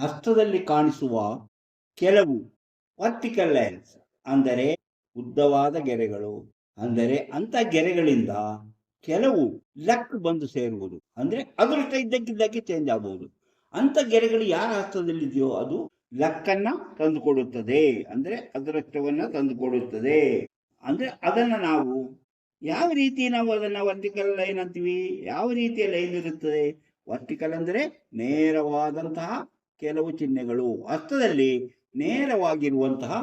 ಹಸ್ತದಲ್ಲಿ ಕಾಣಿಸುವ ಕೆಲವು vertical lines ಅಂದರೆ ಉದ್ದವಾದ ಗೆರೆಗಳು, ಅಂದರೆ ಅಂತ ಗೆರೆಗಳಿಂದ ಕೆಲವು ಲಕ್ ಬಂದು ಸೇರುವುದು, ಅಂದ್ರೆ ಅದೃಷ್ಟ ಇದ್ದಕ್ಕಿದ್ದಕ್ಕೆ ಚೇಂಜ್ ಆಗಬಹುದು. ಅಂತ ಗೆರೆಗಳು ಯಾರ ಹಸ್ತದಲ್ಲಿದೆಯೋ ಅದು ಲಕ್ಕನ್ನ ತಂದುಕೊಡುತ್ತದೆ, ಅಂದ್ರೆ ಅದೃಷ್ಟವನ್ನ ತಂದುಕೊಡುತ್ತದೆ. ಅಂದ್ರೆ ಅದನ್ನ ನಾವು ಯಾವ ರೀತಿ ನಾವು ಅದನ್ನ ವರ್ಟಿಕಲ್ ಲೈನ್ ಅಂತೀವಿ. ಯಾವ ರೀತಿಯ ಲೈನ್ ಇರುತ್ತದೆ? ವರ್ಟಿಕಲ್ ಅಂದ್ರೆ ನೇರವಾದಂತಹ ಕೆಲವು ಚಿಹ್ನೆಗಳು, ಹಸ್ತದಲ್ಲಿ ನೇರವಾಗಿರುವಂತಹ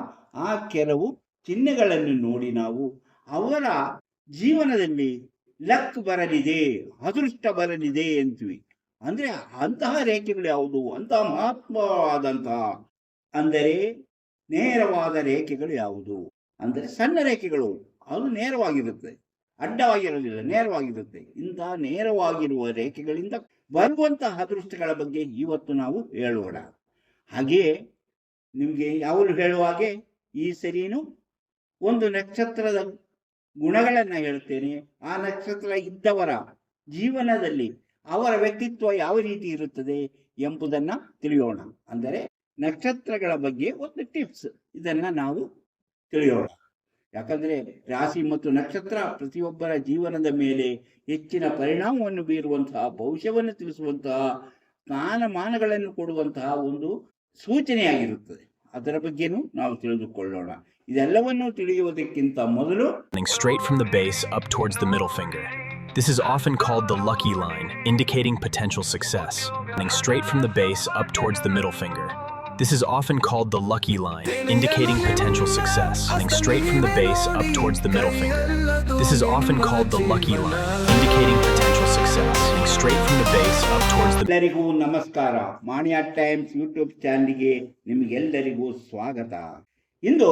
ಆ ಕೆಲವು ಚಿಹ್ನೆಗಳನ್ನು ನೋಡಿ ನಾವು ಅವರ ಜೀವನದಲ್ಲಿ ಲಕ್ ಬರಲಿದೆ, ಅದೃಷ್ಟ ಬರಲಿದೆ ಅಂತೀವಿ. ಅಂದ್ರೆ ಅಂತಹ ರೇಖೆಗಳು ಯಾವುದು? ಅಂತಹ ಮಹತ್ವವಾದಂತಹ ಅಂದರೆ ನೇರವಾದ ರೇಖೆಗಳು ಯಾವುದು? ಅಂದರೆ ಸಣ್ಣ ರೇಖೆಗಳು, ಅದು ನೇರವಾಗಿರುತ್ತೆ, ಅಡ್ಡವಾಗಿರೋದಿಲ್ಲ, ನೇರವಾಗಿರುತ್ತೆ. ಇಂತಹ ನೇರವಾಗಿರುವ ರೇಖೆಗಳಿಂದ ಬರುವಂತಹ ಅದೃಷ್ಟಗಳ ಬಗ್ಗೆ ಇವತ್ತು ನಾವು ಹೇಳೋಣ. ಹಾಗೆಯೇ ನಿಮಗೆ ಯಾವಾಗಲೂ ಹೇಳುವ ಹಾಗೆ ಈ ಸರಿನು ಒಂದು ನಕ್ಷತ್ರದ ಗುಣಗಳನ್ನ ಹೇಳ್ತೇನೆ. ಆ ನಕ್ಷತ್ರ ಇದ್ದವರ ಜೀವನದಲ್ಲಿ ಅವರ ವ್ಯಕ್ತಿತ್ವ ಯಾವ ರೀತಿ ಇರುತ್ತದೆ ಎಂಬುದನ್ನ ತಿಳಿಯೋಣ. ಅಂದರೆ ನಕ್ಷತ್ರಗಳ ಬಗ್ಗೆ ಒಂದು ಟಿಪ್ಸ್, ಇದನ್ನ ನಾವು ತಿಳಿಯೋಣ. ಯಾಕಂದ್ರೆ ರಾಶಿ ಮತ್ತು ನಕ್ಷತ್ರ ಪ್ರತಿಯೊಬ್ಬರ ಜೀವನದ ಮೇಲೆ ಹೆಚ್ಚಿನ ಪರಿಣಾಮವನ್ನು ಬೀರುವಂತಹ, ಭವಿಷ್ಯವನ್ನು ತಿಳಿಸುವಂತಹ, ಸ್ಥಾನಮಾನಗಳನ್ನು ಕೊಡುವಂತಹ ಒಂದು ಸೂಚನೆಯಾಗಿರುತ್ತದೆ. ಅದರ ಬಗ್ಗೆನೂ ನಾವು ತಿಳಿದುಕೊಳ್ಳೋಣ. ಇದೆಲ್ಲವನ್ನೂ ತಿಳಿಯುವುದಕ್ಕಿಂತ ಮೊದಲು straight from the base up towards the middle finger. This is often called the lucky line, indicating potential success. Straight from the base up towards the middle finger. This is often called the lucky line, indicating potential success. Straight from the base up towards the middle finger. This is often called the lucky line, indicating potential success. Straight from the base up towards the ಎಲ್ಲರಿಗೂ ನಮಸ್ಕಾರ. ಮಾಣಿಯಾ times YouTube ಚಾನಲ್ಗೆ ನಿಮಗೆಲ್ಲರಿಗೂ ಸ್ವಾಗತ. ಇಂದು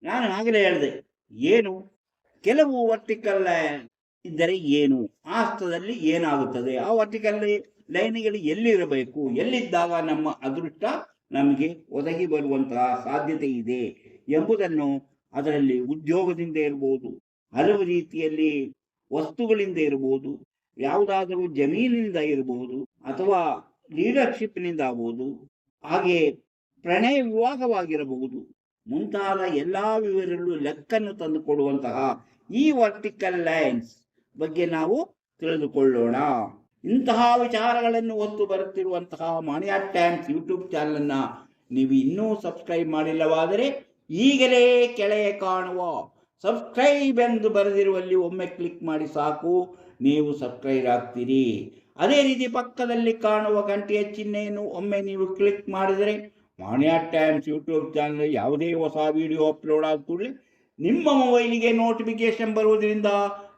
ನಾನು ಆಗಲೇ ಹೇಳಿದೆ, ಏನು ಕೆಲವು ವರ್ಟಿಕಲ್ ಲೈನ್ ಇದ್ದರೆ ಏನು, ಆ ಹಸ್ತದಲ್ಲಿ ಏನಾಗುತ್ತದೆ, ಆ ವರ್ಟಿಕಲ್ ಲೈನ್ಗಳು ಎಲ್ಲಿರಬೇಕು, ಎಲ್ಲಿದ್ದಾಗ ನಮ್ಮ ಅದೃಷ್ಟ ನಮಗೆ ಒದಗಿ ಬರುವಂತಹ ಸಾಧ್ಯತೆ ಇದೆ ಎಂಬುದನ್ನು, ಅದರಲ್ಲಿ ಉದ್ಯೋಗದಿಂದ ಇರಬಹುದು, ಹಲವು ರೀತಿಯಲ್ಲಿ ವಸ್ತುಗಳಿಂದ ಇರಬಹುದು, ಯಾವುದಾದರೂ ಜಮೀನಿನಿಂದ ಇರಬಹುದು, ಅಥವಾ ಲೀಡರ್ಶಿಪ್ನಿಂದ ಆಗಬಹುದು, ಹಾಗೆ ಪ್ರಣಯ ವಿವಾಹವಾಗಿರಬಹುದು, ಮುಂತಾದ ಎಲ್ಲಾ ವಿವರಗಳು ಲೆಕ್ಕನ್ನು ತಂದುಕೊಡುವಂತಹ ಈ ವರ್ಟಿಕಲ್ ಲೈನ್ಸ್ ಬಗ್ಗೆ ನಾವು ತಿಳಿದುಕೊಳ್ಳೋಣ. ಇಂತಹ ವಿಚಾರಗಳನ್ನು ಹೊತ್ತು ಬರುತ್ತಿರುವಂತಹ ಮಾಣಿಯಾ ಟೈಮ್ಸ್ ಯೂಟ್ಯೂಬ್ ಚಾನಲ್ ಅನ್ನ ನೀವು ಇನ್ನೂ ಸಬ್ಸ್ಕ್ರೈಬ್ ಮಾಡಿಲ್ಲವಾದರೆ ಈಗಲೇ ಕೆಳಗೆ ಕಾಣುವ ಸಬ್ಸ್ಕ್ರೈಬ್ ಎಂದು ಬರೆದಿರುವಲ್ಲಿ ಒಮ್ಮೆ ಕ್ಲಿಕ್ ಮಾಡಿ ಸಾಕು, ನೀವು ಸಬ್ಸ್ಕ್ರೈಬ್ ಆಗ್ತೀರಿ. ಅದೇ ರೀತಿ ಪಕ್ಕದಲ್ಲಿ ಕಾಣುವ ಗಂಟೆಯ ಚಿಹ್ನೆಯನ್ನು ಒಮ್ಮೆ ನೀವು ಕ್ಲಿಕ್ ಮಾಡಿದರೆ ಮಾಣಿಯಾ ಟೈಮ್ಸ್ ಯೂಟ್ಯೂಬ್ ಚಾನಲ್ ಯಾವುದೇ ಹೊಸ ವಿಡಿಯೋ ಅಪ್ಲೋಡ್ ಆದ ಕೂಡಲೇ ನಿಮ್ಮ ಮೊಬೈಲಿಗೆ ನೋಟಿಫಿಕೇಶನ್ ಬರುವುದರಿಂದ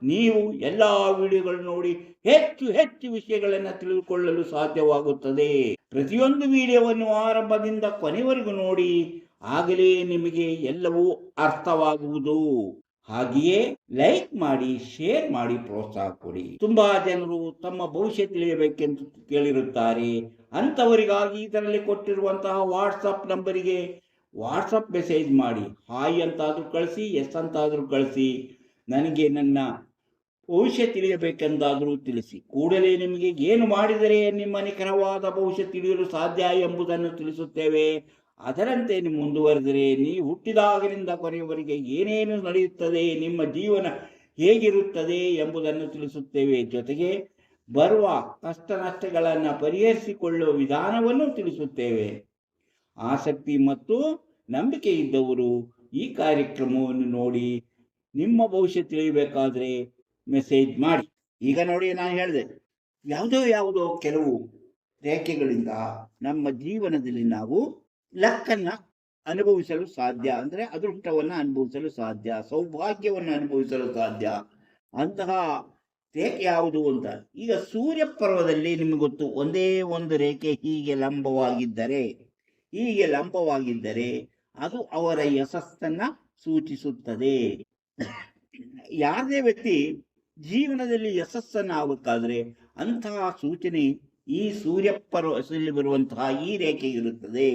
ನೀವು ಎಲ್ಲ ವಿಡಿಯೋಗಳು ನೋಡಿ ಹೆಚ್ಚು ಹೆಚ್ಚು ವಿಷಯಗಳನ್ನು ತಿಳಿದುಕೊಳ್ಳಲು ಸಾಧ್ಯವಾಗುತ್ತದೆ. ಪ್ರತಿಯೊಂದು ವಿಡಿಯೋವನ್ನು ಆರಂಭದಿಂದ ಕೊನೆವರೆಗೂ ನೋಡಿ, ಆಗಲೇ ನಿಮಗೆ ಎಲ್ಲವೂ ಅರ್ಥವಾಗುವುದು. ಹಾಗೆಯೇ ಲೈಕ್ ಮಾಡಿ, ಶೇರ್ ಮಾಡಿ, ಪ್ರೋತ್ಸಾಹ ಕೊಡಿ. ತುಂಬಾ ಜನರು ತಮ್ಮ ಭವಿಷ್ಯ ತಿಳಿಯಬೇಕೆಂದು ಕೇಳಿರುತ್ತಾರೆ. ಅಂತವರಿಗಾಗಿ ಇದರಲ್ಲಿ ಕೊಟ್ಟಿರುವಂತಹ ವಾಟ್ಸಪ್ ನಂಬರಿಗೆ ವಾಟ್ಸಪ್ ಮೆಸೇಜ್ ಮಾಡಿ, ಹಾಯ್ ಅಂತಾದರೂ ಕಳಿಸಿ, ಎಸ್ ಅಂತಾದರೂ ಕಳಿಸಿ, ನನಗೆ ನನ್ನ ಭವಿಷ್ಯ ತಿಳಿಯಬೇಕೆಂದಾದರೂ ತಿಳಿಸಿ. ಕೂಡಲೇ ನಿಮಗೆ ಏನು ಮಾಡಿದರೆ ನಿಮ್ಮ ನಿಖರವಾದ ಭವಿಷ್ಯ ತಿಳಿಯಲು ಸಾಧ್ಯ ಎಂಬುದನ್ನು ತಿಳಿಸುತ್ತೇವೆ. ಅದರಂತೆ ನೀವು ಮುಂದುವರೆದರೆ ನೀವು ಹುಟ್ಟಿದಾಗಲಿಂದ ಕೊನೆಯವರೆಗೆ ಏನೇನು ನಡೆಯುತ್ತದೆ, ನಿಮ್ಮ ಜೀವನ ಹೇಗಿರುತ್ತದೆ ಎಂಬುದನ್ನು ತಿಳಿಸುತ್ತೇವೆ. ಜೊತೆಗೆ ಬರುವ ಕಷ್ಟ ನಷ್ಟಗಳನ್ನು ಪರಿಹರಿಸಿಕೊಳ್ಳುವ ವಿಧಾನವನ್ನು ತಿಳಿಸುತ್ತೇವೆ. ಆಸಕ್ತಿ ಮತ್ತು ನಂಬಿಕೆ ಇದ್ದವರು ಈ ಕಾರ್ಯಕ್ರಮವನ್ನು ನೋಡಿ ನಿಮ್ಮ ಭವಿಷ್ಯ ತಿಳಿಯಬೇಕಾದ್ರೆ ಮೆಸೇಜ್ ಮಾಡಿ. ಈಗ ನೋಡಿ, ನಾನು ಹೇಳಿದೆ, ಯಾವುದೋ ಕೆಲವು ರೇಖೆಗಳಿಂದ ನಮ್ಮ ಜೀವನದಲ್ಲಿ ನಾವು ಲಕ್ಕನ್ನ ಅನುಭವಿಸಲು ಸಾಧ್ಯ, ಅಂದ್ರೆ ಅದೃಷ್ಟವನ್ನು ಅನುಭವಿಸಲು ಸಾಧ್ಯ, ಸೌಭಾಗ್ಯವನ್ನು ಅನುಭವಿಸಲು ಸಾಧ್ಯ. ಅಂತಹ ರೇಖೆ ಯಾವುದು ಅಂತ, ಈಗ ಸೂರ್ಯ ಪರ್ವದಲ್ಲಿ ನಿಮಗೆ ಗೊತ್ತು, ಒಂದೇ ಒಂದು ರೇಖೆ ಹೀಗೆ ಲಂಬವಾಗಿದ್ದರೆ ಅದು ಅವರ ಯಶಸ್ಸನ್ನ ಸೂಚಿಸುತ್ತದೆ. ಯಾವುದೇ ವ್ಯಕ್ತಿ ಜೀವನದಲ್ಲಿ ಯಶಸ್ಸನ್ನು ಆಗಬೇಕಾದ್ರೆ ಅಂತಹ ಸೂಚನೆ ಈ ಸೂರ್ಯ ಪರ್ವದಲ್ಲಿ ಬರುವಂತಹ ಈ ರೇಖೆ ಇರುತ್ತದೆ.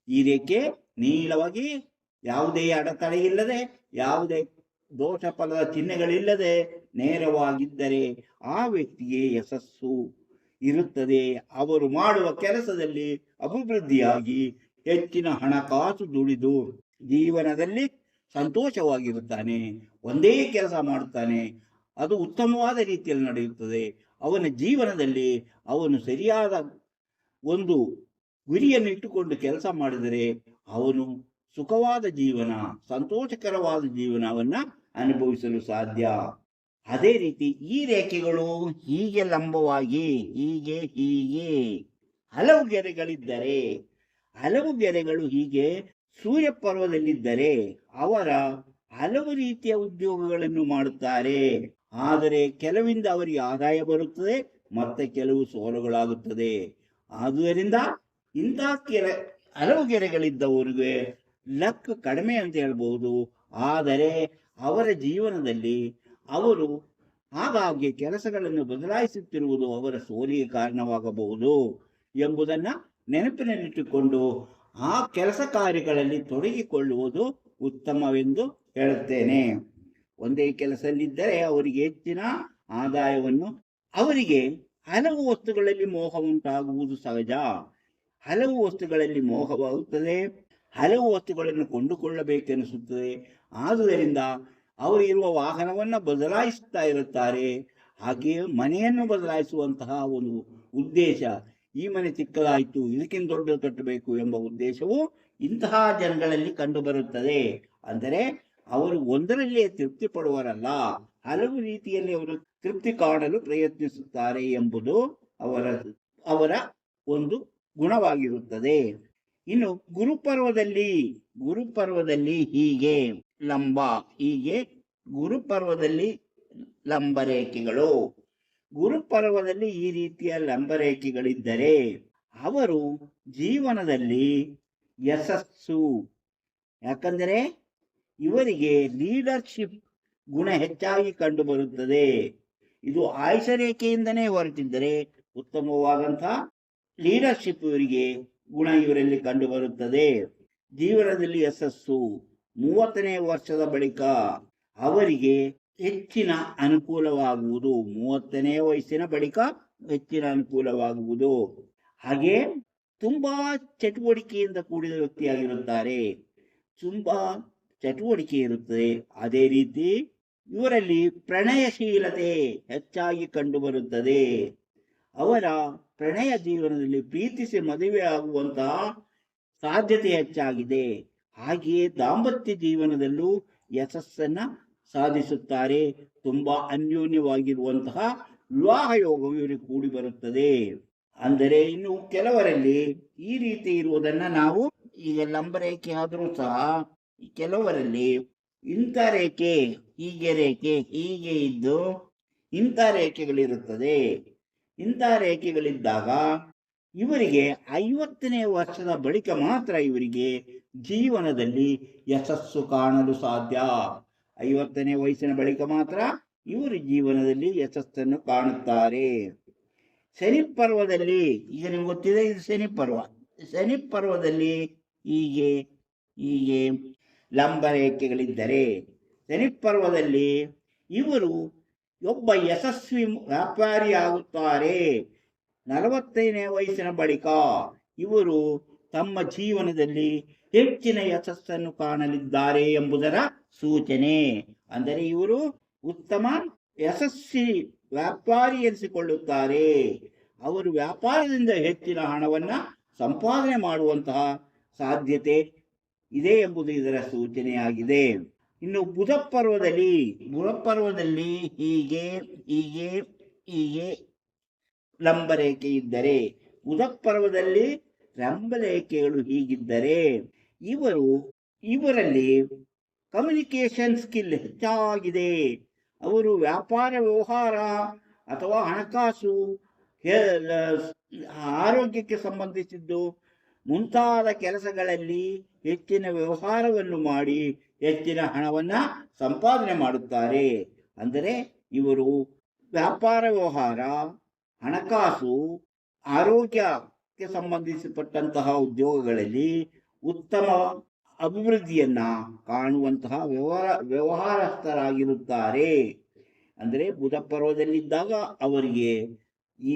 ಈ ರೇಖೆ ನೀಳವಾಗಿ, ಯಾವುದೇ ಅಡೆತಡೆ ಇಲ್ಲದೆ, ಯಾವುದೇ ದೋಷ ಫಲದ ಚಿಹ್ನೆಗಳಿಲ್ಲದೆ ನೇರವಾಗಿದ್ದರೆ ಆ ವ್ಯಕ್ತಿಗೆ ಯಶಸ್ಸು ಇರುತ್ತದೆ. ಅವರು ಮಾಡುವ ಕೆಲಸದಲ್ಲಿ ಅಭಿವೃದ್ಧಿಯಾಗಿ ಹೆಚ್ಚಿನ ಹಣಕಾಸು ದುಡಿದು ಜೀವನದಲ್ಲಿ ಸಂತೋಷವಾಗಿರುತ್ತಾನೆ. ಒಂದೇ ಕೆಲಸ ಮಾಡುತ್ತಾನೆ, ಅದು ಉತ್ತಮವಾದ ರೀತಿಯಲ್ಲಿ ನಡೆಯುತ್ತದೆ. ಅವನ ಜೀವನದಲ್ಲಿ ಅವನು ಸರಿಯಾದ ಒಂದು ಗುರಿಯನ್ನು ಇಟ್ಟುಕೊಂಡು ಕೆಲಸ ಮಾಡಿದರೆ ಅವನು ಸುಖವಾದ ಜೀವನ, ಸಂತೋಷಕರವಾದ ಜೀವನವನ್ನು ಅನುಭವಿಸಲು ಸಾಧ್ಯ. ಅದೇ ರೀತಿ ಈ ರೇಖೆಗಳು ಹೀಗೆ ಲಂಬವಾಗಿ ಹೀಗೆ ಹಲವು ಗೆರೆಗಳು ಹೀಗೆ ಸೂರ್ಯಪರ್ವದಲ್ಲಿದ್ದರೆ ಅವರ ಹಲವು ರೀತಿಯ ಉದ್ಯೋಗಗಳನ್ನು ಮಾಡುತ್ತಾರೆ. ಆದರೆ ಕೆಲವಿಂದ ಅವರಿಗೆ ಆದಾಯ ಬರುತ್ತದೆ, ಮತ್ತೆ ಕೆಲವು ಸೋಲುಗಳಾಗುತ್ತದೆ. ಆದುದರಿಂದ ಇಂತಹ ಹಲವು ಗೆರೆಗಳಿದ್ದವರಿಗೆ ಲಕ್ ಕಡಿಮೆ ಅಂತ ಹೇಳ್ಬೋದು. ಆದರೆ ಅವರ ಜೀವನದಲ್ಲಿ ಅವರು ಆಗಾಗ್ಗೆ ಕೆಲಸಗಳನ್ನು ಬದಲಾಯಿಸುತ್ತಿರುವುದು ಅವರ ಸೋಲಿಗೆ ಕಾರಣವಾಗಬಹುದು ಎಂಬುದನ್ನು ನೆನಪಿನಲ್ಲಿಟ್ಟುಕೊಂಡು ಆ ಕೆಲಸ ಕಾರ್ಯಗಳಲ್ಲಿ ತೊಡಗಿಕೊಳ್ಳುವುದು ಉತ್ತಮವೆಂದು ಹೇಳುತ್ತೇನೆ. ಒಂದೇ ಕೆಲಸದಲ್ಲಿದ್ದರೆ ಅವರಿಗೆ ಹೆಚ್ಚಿನ ಆದಾಯವನ್ನು, ಅವರಿಗೆ ಹಲವು ವಸ್ತುಗಳಲ್ಲಿ ಮೋಹ ಉಂಟಾಗುವುದು ಸಹಜ. ಹಲವು ವಸ್ತುಗಳಲ್ಲಿ ಮೋಹವಾಗುತ್ತದೆ, ಹಲವು ವಸ್ತುಗಳನ್ನು ಕೊಂಡುಕೊಳ್ಳಬೇಕೆನಿಸುತ್ತದೆ. ಆದುದರಿಂದ ಅವರು ಇರುವ ವಾಹನವನ್ನು ಬದಲಾಯಿಸುತ್ತಾ ಇರುತ್ತಾರೆ. ಹಾಗೆಯೇ ಮನೆಯನ್ನು ಬದಲಾಯಿಸುವಂತಹ ಒಂದು ಉದ್ದೇಶ, ಈ ಮನೆ ಚಿಕ್ಕದಾಯಿತು, ಇದಕ್ಕಿಂತ ದೊಡ್ಡದು ಕಟ್ಟಬೇಕು ಎಂಬ ಉದ್ದೇಶವು ಇಂತಹ ಜನಗಳಲ್ಲಿ ಕಂಡುಬರುತ್ತದೆ. ಅಂದರೆ ಅವರು ಒಂದರಲ್ಲೇ ತೃಪ್ತಿ ಪಡುವರಲ್ಲ, ಹಲವು ರೀತಿಯಲ್ಲಿ ಅವರು ತೃಪ್ತಿ ಕಾಣಲು ಪ್ರಯತ್ನಿಸುತ್ತಾರೆ ಎಂಬುದು ಅವರ ಒಂದು ಗುಣವಾಗಿರುತ್ತದೆ. ಇನ್ನು ಗುರುಪರ್ವದಲ್ಲಿ ಹೀಗೆ ಗುರುಪರ್ವದಲ್ಲಿ ಲಂಬರೇಖೆಗಳು, ಗುರುಪರ್ವದಲ್ಲಿ ಈ ರೀತಿಯ ಲಂಬರೇಖೆಗಳಿದ್ದರೆ ಅವರು ಜೀವನದಲ್ಲಿ ಯಶಸ್ಸು, ಯಾಕಂದರೆ ಇವರಿಗೆ ಲೀಡರ್ಶಿಪ್ ಗುಣ ಹೆಚ್ಚಾಗಿ ಕಂಡುಬರುತ್ತದೆ. ಇದು ಆಯುಷ ರೇಖೆಯಿಂದನೇ ಹೊರಟಿದ್ದರೆ ಉತ್ತಮವಾದಂತಹ ಲೀಡರ್ಶಿಪ್ ಇವರಿಗೆ ಗುಣ ಇವರಲ್ಲಿ ಕಂಡುಬರುತ್ತದೆ. ಜೀವನದಲ್ಲಿ ಯಶಸ್ಸು 30ನೇ ವರ್ಷದ ಬಳಿಕ ಅವರಿಗೆ ಹೆಚ್ಚಿನ ಅನುಕೂಲವಾಗುವುದು, 30ನೇ ವಯಸ್ಸಿನ ಬಳಿಕ ಹೆಚ್ಚಿನ ಅನುಕೂಲವಾಗುವುದು. ಹಾಗೆ ತುಂಬಾ ಚಟುವಟಿಕೆಯಿಂದ ಕೂಡಿದ ವ್ಯಕ್ತಿಯಾಗಿರುತ್ತಾರೆ, ತುಂಬಾ ಚಟುವಟಿಕೆ ಇರುತ್ತದೆ. ಅದೇ ರೀತಿ ಇವರಲ್ಲಿ ಪ್ರಣಯಶೀಲತೆ ಹೆಚ್ಚಾಗಿ ಕಂಡುಬರುತ್ತದೆ. ಅವರ ಪ್ರಣಯ ಜೀವನದಲ್ಲಿ ಪ್ರೀತಿಸಿ ಮದುವೆ ಆಗುವಂತಹ ಸಾಧ್ಯತೆ ಹೆಚ್ಚಾಗಿದೆ. ಹಾಗೆಯೇ ದಾಂಪತ್ಯ ಜೀವನದಲ್ಲೂ ಯಶಸ್ಸನ್ನು ಸಾಧಿಸುತ್ತಾರೆ. ತುಂಬಾ ಅನ್ಯೋನ್ಯವಾಗಿರುವಂತಹ ವಿವಾಹ ಯೋಗವು ಇವರಿಗೆ ಕೂಡಿ ಬರುತ್ತದೆ. ಅಂದರೆ ಇನ್ನು ಕೆಲವರಲ್ಲಿ ಈ ರೀತಿ ಇರುವುದನ್ನು ನಾವು ಈಗ ಲಂಬರೇಖೆ ಆದರೂ ಸಹ ಕೆಲವರಲ್ಲಿ ಇಂಥ ರೇಖೆ ಹೀಗೆ ಇದ್ದು ಇಂಥ ರೇಖೆಗಳಿರುತ್ತದೆ. ಇಂಥ ರೇಖೆಗಳಿದ್ದಾಗ ಇವರಿಗೆ 50ನೇ ವರ್ಷದ ಬಳಿಕ ಮಾತ್ರ ಇವರಿಗೆ ಜೀವನದಲ್ಲಿ ಯಶಸ್ಸು ಕಾಣಲು ಸಾಧ್ಯ. 50ನೇ ವಯಸ್ಸಿನ ಬಳಿಕ ಮಾತ್ರ ಇವರು ಜೀವನದಲ್ಲಿ ಯಶಸ್ಸನ್ನು ಕಾಣುತ್ತಾರೆ. ಶನಿ ಪರ್ವದಲ್ಲಿ, ಈಗ ನಿಮ್ಗೆ ಗೊತ್ತಿದೆ ಇದು ಶನಿ ಪರ್ವದಲ್ಲಿ ಹೀಗೆ ಲಂಬರೇಖೆಗಳಿದ್ದರೆ ಶನಿ ಪರ್ವದಲ್ಲಿ ಇವರು ಒಬ್ಬ ಯಶಸ್ವಿ ವ್ಯಾಪಾರಿ ಆಗುತ್ತಾರೆ. 40ನೇ ವಯಸ್ಸಿನ ಬಳಿಕ ಇವರು ತಮ್ಮ ಜೀವನದಲ್ಲಿ ಹೆಚ್ಚಿನ ಯಶಸ್ಸನ್ನು ಕಾಣಲಿದ್ದಾರೆ ಎಂಬುದರ ಸೂಚನೆ. ಅಂದರೆ ಇವರು ಉತ್ತಮ ಯಶಸ್ವಿ ವ್ಯಾಪಾರಿ ಎನಿಸಿಕೊಳ್ಳುತ್ತಾರೆ. ಅವರು ವ್ಯಾಪಾರದಿಂದ ಹೆಚ್ಚಿನ ಹಣವನ್ನು ಸಂಪಾದನೆ ಮಾಡುವಂತಹ ಸಾಧ್ಯತೆ ಇದೆ ಎಂಬುದು ಇದರ ಸೂಚನೆಯಾಗಿದೆ. ಇನ್ನು ಬುಧ ಪರ್ವದಲ್ಲಿ ಹೀಗೆ ಲಂಬರೇಖೆ ಇದ್ದರೆ, ಬುಧ ಪರ್ವದಲ್ಲಿ ಲಂಬರೇಖೆಗಳು ಹೀಗಿದ್ದರೆ ಇವರಲ್ಲಿ ಕಮ್ಯುನಿಕೇಶನ್ ಸ್ಕಿಲ್ ಹೆಚ್ಚಾಗಿದೆ. ಅವರು ವ್ಯಾಪಾರ ವ್ಯವಹಾರ ಅಥವಾ ಹಣಕಾಸು, ಆರೋಗ್ಯಕ್ಕೆ ಸಂಬಂಧಿಸಿದ್ದು ಮುಂತಾದ ಕೆಲಸಗಳಲ್ಲಿ ಹೆಚ್ಚಿನ ವ್ಯವಹಾರವನ್ನು ಮಾಡಿ ಹೆಚ್ಚಿನ ಹಣವನ್ನು ಸಂಪಾದನೆ ಮಾಡುತ್ತಾರೆ. ಅಂದರೆ ಇವರು ವ್ಯಾಪಾರ ವ್ಯವಹಾರ, ಹಣಕಾಸು, ಆರೋಗ್ಯಕ್ಕೆ ಸಂಬಂಧಿಸಲ್ಪಟ್ಟಂತಹ ಉದ್ಯೋಗಗಳಲ್ಲಿ ಉತ್ತಮ ಅಭಿವೃದ್ಧಿಯನ್ನ ಕಾಣುವಂತಹ ವ್ಯವಹಾರಸ್ಥರಾಗಿರುತ್ತಾರೆ. ಅಂದರೆ ಬುಧ ಪರ್ವದಲ್ಲಿದ್ದಾಗ ಅವರಿಗೆ ಈ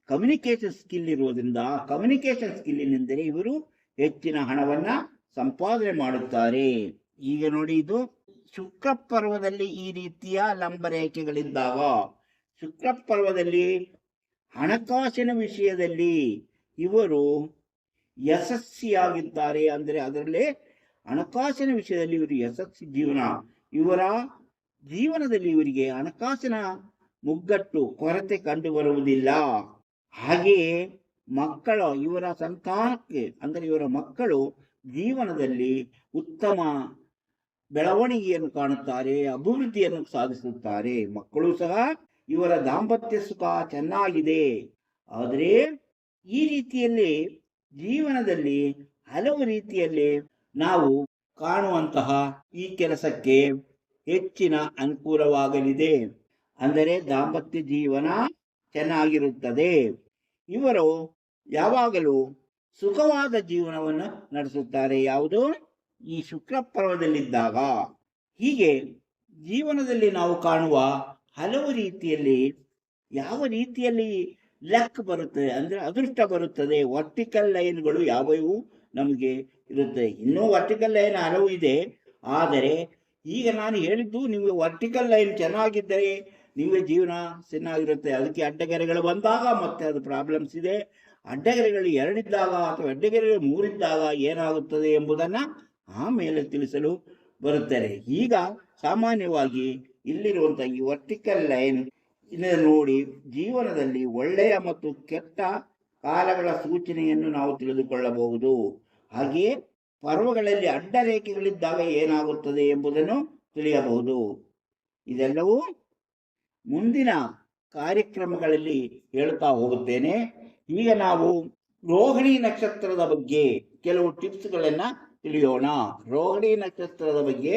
ಕಮ್ಯುನಿಕೇಷನ್ ಸ್ಕಿಲ್ ಇರುವುದರಿಂದ ಕಮ್ಯುನಿಕೇಷನ್ ಸ್ಕಿಲ್ಲಿನೆಂದರೆ ಇವರು ಹೆಚ್ಚಿನ ಹಣವನ್ನ ಸಂಪಾದನೆ ಮಾಡುತ್ತಾರೆ. ಈಗ ನೋಡಿ, ಇದು ಶುಕ್ರ ಪರ್ವದಲ್ಲಿ ಈ ರೀತಿಯ ಲಂಬರೇಖೆಗಳಿದ್ದಾಗ ಶುಕ್ರ ಪರ್ವದಲ್ಲಿ ಹಣಕಾಸಿನ ವಿಷಯದಲ್ಲಿ ಇವರು ಯಶಸ್ವಿಯಾಗಿದ್ದಾರೆ. ಅಂದರೆ ಅದರಲ್ಲಿ ಹಣಕಾಸಿನ ವಿಷಯದಲ್ಲಿ ಇವರು ಯಶಸ್ವಿ ಜೀವನ, ಇವರ ಜೀವನದಲ್ಲಿ ಇವರಿಗೆ ಹಣಕಾಸಿನ ಮುಗ್ಗಟ್ಟು ಕೊರತೆ ಕಂಡು ಬರುವುದಿಲ್ಲ. ಹಾಗೆಯೇ ಇವರ ಸಂತಾನಕ್ಕೆ ಅಂದರೆ ಇವರ ಮಕ್ಕಳು ಜೀವನದಲ್ಲಿ ಉತ್ತಮ ಬೆಳವಣಿಗೆಯನ್ನು ಕಾಣುತ್ತಾರೆ, ಅಭಿವೃದ್ಧಿಯನ್ನು ಸಾಧಿಸುತ್ತಾರೆ. ಮಕ್ಕಳು ಸಹ ಇವರ ದಾಂಪತ್ಯ ಸುಖ ಚೆನ್ನಾಗಿದೆ. ಆದರೆ ಈ ರೀತಿಯಲ್ಲಿ ಜೀವನದಲ್ಲಿ ಹಲವು ರೀತಿಯಲ್ಲಿ ನಾವು ಕಾಣುವಂತಹ ಈ ಕೆಲಸಕ್ಕೆ ಹೆಚ್ಚಿನ ಅನುಕೂಲವಾಗಲಿದೆ. ಅಂದರೆ ದಾಂಪತ್ಯ ಜೀವನ ಚೆನ್ನಾಗಿರುತ್ತದೆ. ಇವರು ಯಾವಾಗಲೂ ಸುಖವಾದ ಜೀವನವನ್ನು ನಡೆಸುತ್ತಾರೆ. ಯಾವುದು? ಈ ಶುಕ್ರ ಪರ್ವದಲ್ಲಿದ್ದಾಗ. ಹೀಗೆ ಜೀವನದಲ್ಲಿ ನಾವು ಕಾಣುವ ಹಲವು ರೀತಿಯಲ್ಲಿ ಯಾವ ರೀತಿಯಲ್ಲಿ ಲಕ್ ಬರುತ್ತದೆ ಅಂದರೆ ಅದೃಷ್ಟ ಬರುತ್ತದೆ, ವರ್ಟಿಕಲ್ ಲೈನ್ಗಳು ಯಾವ್ಯಾವು ನಮಗೆ ಇರುತ್ತೆ. ಇನ್ನೂ ವರ್ಟಿಕಲ್ ಲೈನ್ ಹಲವು ಇದೆ. ಆದರೆ ಈಗ ನಾನು ಹೇಳಿದ್ದು ನಿಮಗೆ ವರ್ಟಿಕಲ್ ಲೈನ್ ಚೆನ್ನಾಗಿದ್ದರೆ ನಿಮಗೆ ಜೀವನ ಚೆನ್ನಾಗಿರುತ್ತೆ. ಅದಕ್ಕೆ ಅಡ್ಡಗೆರೆಗಳು ಬಂದಾಗ ಮತ್ತೆ ಅದು ಪ್ರಾಬ್ಲಮ್ಸ್ ಇದೆ. ಅಡ್ಡಗೆರೆಗಳು 2 ಇದ್ದಾಗ ಅಥವಾ ಅಡ್ಡಗೆರೆಗಳು 3 ಇದ್ದಾಗ ಏನಾಗುತ್ತದೆ ಎಂಬುದನ್ನು ಆಮೇಲೆ ತಿಳಿಸಲು ಬರುತ್ತಾರೆ. ಈಗ ಸಾಮಾನ್ಯವಾಗಿ ಇಲ್ಲಿರುವಂಥ ಈ ವರ್ಟಿಕಲ್ ಲೈನ್ ಇದನ್ನು ನೋಡಿ ಜೀವನದಲ್ಲಿ ಒಳ್ಳೆಯ ಮತ್ತು ಕೆಟ್ಟ ಕಾಲಗಳ ಸೂಚನೆಯನ್ನು ನಾವು ತಿಳಿದುಕೊಳ್ಳಬಹುದು. ಹಾಗೆಯೇ ಪರ್ವಗಳಲ್ಲಿ ಅಡ್ಡ ರೇಖೆಗಳಿದ್ದಾಗ ಏನಾಗುತ್ತದೆ ಎಂಬುದನ್ನು ತಿಳಿಯಬಹುದು. ಇದೆಲ್ಲವೂ ಮುಂದಿನ ಕಾರ್ಯಕ್ರಮಗಳಲ್ಲಿ ಹೇಳುತ್ತಾ ಹೋಗುತ್ತೇನೆ. ಈಗ ನಾವು ರೋಹಿಣಿ ನಕ್ಷತ್ರದ ಬಗ್ಗೆ ಕೆಲವು ಟಿಪ್ಸ್ಗಳನ್ನು ತಿಳಿಯೋಣ. ರೋಹಿಣಿ ನಕ್ಷತ್ರದ ಬಗ್ಗೆ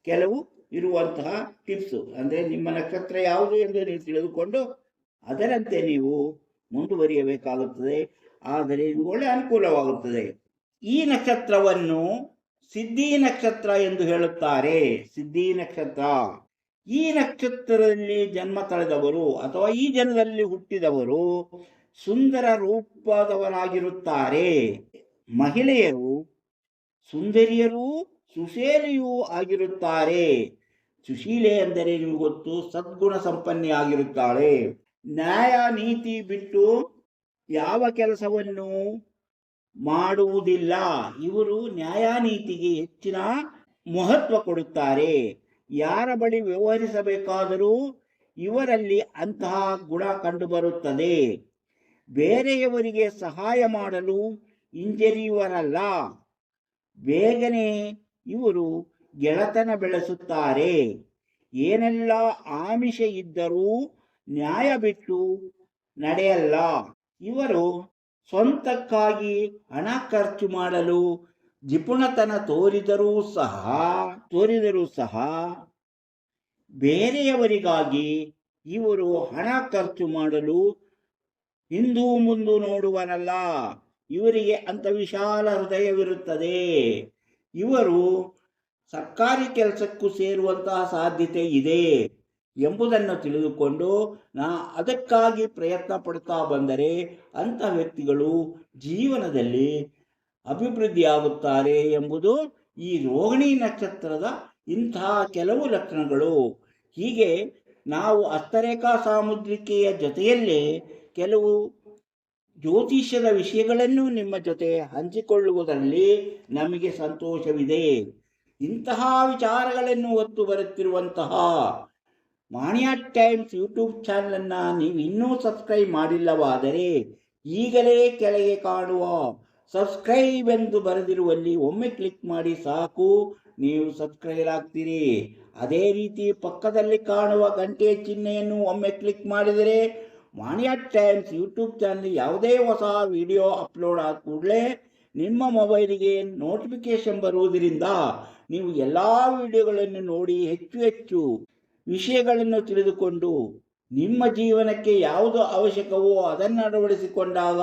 ಕೆಲವು ಇರುವಂತಹ ಟಿಪ್ಸು ಅಂದರೆ ನಿಮ್ಮ ನಕ್ಷತ್ರ ಯಾವುದು ಎಂದು ನೀವು ತಿಳಿದುಕೊಂಡು ಅದರಂತೆ ನೀವು ಮುಂದುವರಿಯಬೇಕಾಗುತ್ತದೆ. ಆದರೆ ಒಳ್ಳೆ ಅನುಕೂಲವಾಗುತ್ತದೆ. ಈ ನಕ್ಷತ್ರವನ್ನು ಸಿದ್ಧಿ ನಕ್ಷತ್ರ ಎಂದು ಹೇಳುತ್ತಾರೆ. ಸಿದ್ಧಿ ನಕ್ಷತ್ರ, ಈ ನಕ್ಷತ್ರದಲ್ಲಿ ಜನ್ಮ ತಳೆದವರು ಅಥವಾ ಈ ಜನದಲ್ಲಿ ಹುಟ್ಟಿದವರು ಸುಂದರ ರೂಪದವರಾಗಿರುತ್ತಾರೆ. ಮಹಿಳೆಯರು ಸುಂದರಿಯರೂ ಸುಶೀಲೆಯೂ ಆಗಿರುತ್ತಾರೆ. ಸುಶೀಲೆ ಅಂದರೆ ನಿಮಗೆ ಗೊತ್ತು, ಸದ್ಗುಣ ಸಂಪನ್ನೆ ಆಗಿರುತ್ತಾಳೆ. ನ್ಯಾಯ ನೀತಿ ಬಿಟ್ಟು ಯಾವ ಕೆಲಸವನ್ನು ಮಾಡುವುದಿಲ್ಲ. ಇವರು ನ್ಯಾಯ ನೀತಿಗೆ ಹೆಚ್ಚಿನ ಮಹತ್ವ ಕೊಡುತ್ತಾರೆ. ಯಾರ ಬಳಿ ವ್ಯವಹರಿಸಬೇಕಾದರೂ ಇವರಲ್ಲಿ ಅಂತಹ ಗುಣ ಕಂಡುಬರುತ್ತದೆ. ಬೇರೆಯವರಿಗೆ ಸಹಾಯ ಮಾಡಲು ಹಿಂಜರಿಯುವರಲ್ಲ. ಬೇಗನೆ ಇವರು ಗೆಳೆತನ ಬೆಳೆಸುತ್ತಾರೆ. ಏನೆಲ್ಲ ಆಮಿಷ ಇದ್ದರೂ ನ್ಯಾಯ ಬಿಟ್ಟು ನಡೆಯಲ್ಲ. ಇವರು ಸ್ವಂತಕ್ಕಾಗಿ ಹಣ ಖರ್ಚು ಮಾಡಲು ಜಿಪುಣತನ ತೋರಿದರೂ ಸಹ ಬೇರೆಯವರಿಗಾಗಿ ಇವರು ಹಣ ಖರ್ಚು ಮಾಡಲು ಹಿಂದೂ ಮುಂದು ನೋಡುವರಲ್ಲ. ಇವರಿಗೆ ಅಂತ ವಿಶಾಲ ಹೃದಯವಿರುತ್ತದೆ. ಇವರು ಸರ್ಕಾರಿ ಕೆಲಸಕ್ಕೂ ಸೇರುವಂತಹ ಸಾಧ್ಯತೆ ಇದೆ ಎಂಬುದನ್ನು ತಿಳಿದುಕೊಂಡು ಅದಕ್ಕಾಗಿ ಪ್ರಯತ್ನ ಪಡ್ತಾ ಬಂದರೆ ಅಂಥ ವ್ಯಕ್ತಿಗಳು ಜೀವನದಲ್ಲಿ ಅಭಿವೃದ್ಧಿಯಾಗುತ್ತಾರೆ ಎಂಬುದು ಈ ರೋಹಿಣಿ ನಕ್ಷತ್ರದ ಇಂತಹ ಕೆಲವು ಲಕ್ಷಣಗಳು. ಹೀಗೆ ನಾವು ಹಸ್ತರೇಖಾ ಸಾಮುದ್ರಿಕೆಯ ಜೊತೆಯಲ್ಲೇ ಕೆಲವು ಜ್ಯೋತಿಷ್ಯದ ವಿಷಯಗಳನ್ನು ನಿಮ್ಮ ಜೊತೆ ಹಂಚಿಕೊಳ್ಳುವುದರಲ್ಲಿ ನಮಗೆ ಸಂತೋಷವಿದೆ. ಇಂತಹ ವಿಚಾರಗಳನ್ನು ಹೊತ್ತು ಬರುತ್ತಿರುವಂತಹ ಮಾಣಿಯಾ ಟೈಮ್ಸ್ ಯೂಟ್ಯೂಬ್ ಚಾನಲನ್ನು ನೀವು ಇನ್ನೂ ಸಬ್ಸ್ಕ್ರೈಬ್ ಮಾಡಿಲ್ಲವಾದರೆ ಈಗಲೇ ಕೆಳಗೆ ಕಾಣುವ ಸಬ್ಸ್ಕ್ರೈಬ್ ಎಂದು ಬರೆದಿರುವಲ್ಲಿ ಒಮ್ಮೆ ಕ್ಲಿಕ್ ಮಾಡಿ ಸಾಕು, ನೀವು ಸಬ್ಸ್ಕ್ರೈಬ್ ಆಗ್ತೀರಿ. ಅದೇ ರೀತಿ ಪಕ್ಕದಲ್ಲಿ ಕಾಣುವ ಗಂಟೆಯ ಚಿಹ್ನೆಯನ್ನು ಒಮ್ಮೆ ಕ್ಲಿಕ್ ಮಾಡಿದರೆ ಮಾಣಿಯಾ ಟೈಮ್ಸ್ ಯೂಟ್ಯೂಬ್ ಚಾನಲ್ ಯಾವುದೇ ಹೊಸ ವಿಡಿಯೋ ಅಪ್ಲೋಡ್ ಆದ ಕೂಡಲೇ ನಿಮ್ಮ ಮೊಬೈಲಿಗೆ ನೋಟಿಫಿಕೇಶನ್ ಬರುವುದರಿಂದ ನೀವು ಎಲ್ಲ ವಿಡಿಯೋಗಳನ್ನು ನೋಡಿ ಹೆಚ್ಚು ವಿಷಯಗಳನ್ನು ತಿಳಿದುಕೊಂಡು ನಿಮ್ಮ ಜೀವನಕ್ಕೆ ಯಾವುದು ಅವಶ್ಯಕವೋ ಅದನ್ನು ಅಳವಡಿಸಿಕೊಂಡಾಗ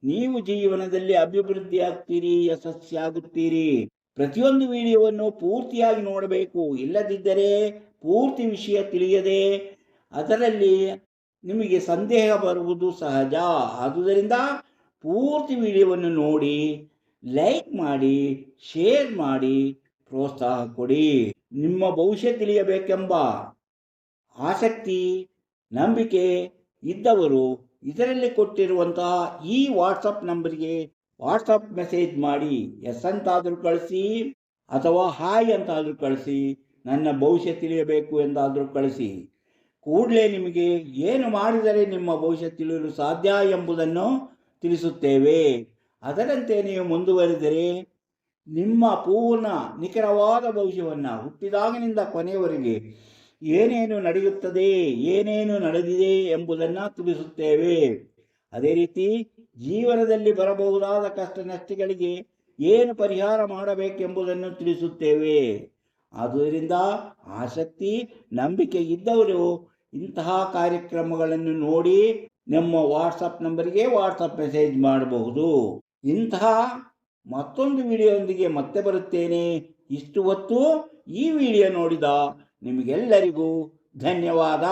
ನೀವು ಜೀವನದಲ್ಲಿ ಅಭಿವೃದ್ಧಿ ಆಗ್ತೀರಿ, ಯಶಸ್ವಿಯಾಗುತ್ತೀರಿ. ಪ್ರತಿಯೊಂದು ವಿಡಿಯೋವನ್ನು ಪೂರ್ತಿಯಾಗಿ ನೋಡಬೇಕು. ಇಲ್ಲದಿದ್ದರೆ ಪೂರ್ತಿ ವಿಷಯ ತಿಳಿಯದೆ ಅದರಲ್ಲಿ ನಿಮಗೆ ಸಂದೇಹ ಬರುವುದು ಸಹಜ. ಆದುದರಿಂದ ಪೂರ್ತಿ ವಿಡಿಯೋವನ್ನು ನೋಡಿ, ಲೈಕ್ ಮಾಡಿ, ಶೇರ್ ಮಾಡಿ, ಪ್ರೋತ್ಸಾಹ ಕೊಡಿ. ನಿಮ್ಮ ಭವಿಷ್ಯ ತಿಳಿಯಬೇಕೆಂಬ ಆಸಕ್ತಿ, ನಂಬಿಕೆ ಇದ್ದವರು ಇದರಲ್ಲಿ ಕೊಟ್ಟಿರುವಂತಹ ಈ ವಾಟ್ಸಪ್ ನಂಬರ್ಗೆ ವಾಟ್ಸಪ್ ಮೆಸೇಜ್ ಮಾಡಿ. ಎಸ್ ಅಂತಾದರೂ ಕಳಿಸಿ ಅಥವಾ ಹಾಯ್ ಅಂತಾದರೂ ಕಳಿಸಿ, ನನ್ನ ಭವಿಷ್ಯ ತಿಳಿಯಬೇಕು ಎಂದಾದರೂ ಕಳಿಸಿ. ಕೂಡಲೇ ನಿಮಗೆ ಏನು ಮಾಡಿದರೆ ನಿಮ್ಮ ಭವಿಷ್ಯ ತಿಳಿಯಲು ಸಾಧ್ಯ ಎಂಬುದನ್ನು ತಿಳಿಸುತ್ತೇವೆ. ಅದರಂತೆ ನೀವು ಮುಂದುವರಿದರೆ ನಿಮ್ಮ ಪೂರ್ಣ ನಿಖರವಾದ ಭವಿಷ್ಯವನ್ನು ಹುಟ್ಟಿದಾಗಿನಿಂದ ಕೊನೆಯವರೆಗೆ ಏನೇನು ನಡೆಯುತ್ತದೆ, ಏನೇನು ನಡೆದಿದೆ ಎಂಬುದನ್ನು ತಿಳಿಸುತ್ತೇವೆ. ಅದೇ ರೀತಿ ಜೀವನದಲ್ಲಿ ಬರಬಹುದಾದ ಕಷ್ಟ ನಷ್ಟಗಳಿಗೆ ಏನು ಪರಿಹಾರ ಮಾಡಬೇಕೆಂಬುದನ್ನು ತಿಳಿಸುತ್ತೇವೆ. ಆದುದರಿಂದ ಆಸಕ್ತಿ, ನಂಬಿಕೆ ಇದ್ದವರು ಇಂತಹ ಕಾರ್ಯಕ್ರಮಗಳನ್ನು ನೋಡಿ ನಮ್ಮ ವಾಟ್ಸಪ್ ನಂಬರ್ಗೆ ವಾಟ್ಸಪ್ ಮೆಸೇಜ್ ಮಾಡಬಹುದು. ಇಂತಹ ಮತ್ತೊಂದು ವಿಡಿಯೋದೊಂದಿಗೆ ಮತ್ತೆ ಬರುತ್ತೇನೆ. ಇಷ್ಟು ಹೊತ್ತು ಈ ವಿಡಿಯೋ ನೋಡಿದ ನಿಮಗೆಲ್ಲರಿಗೂ ಧನ್ಯವಾದ.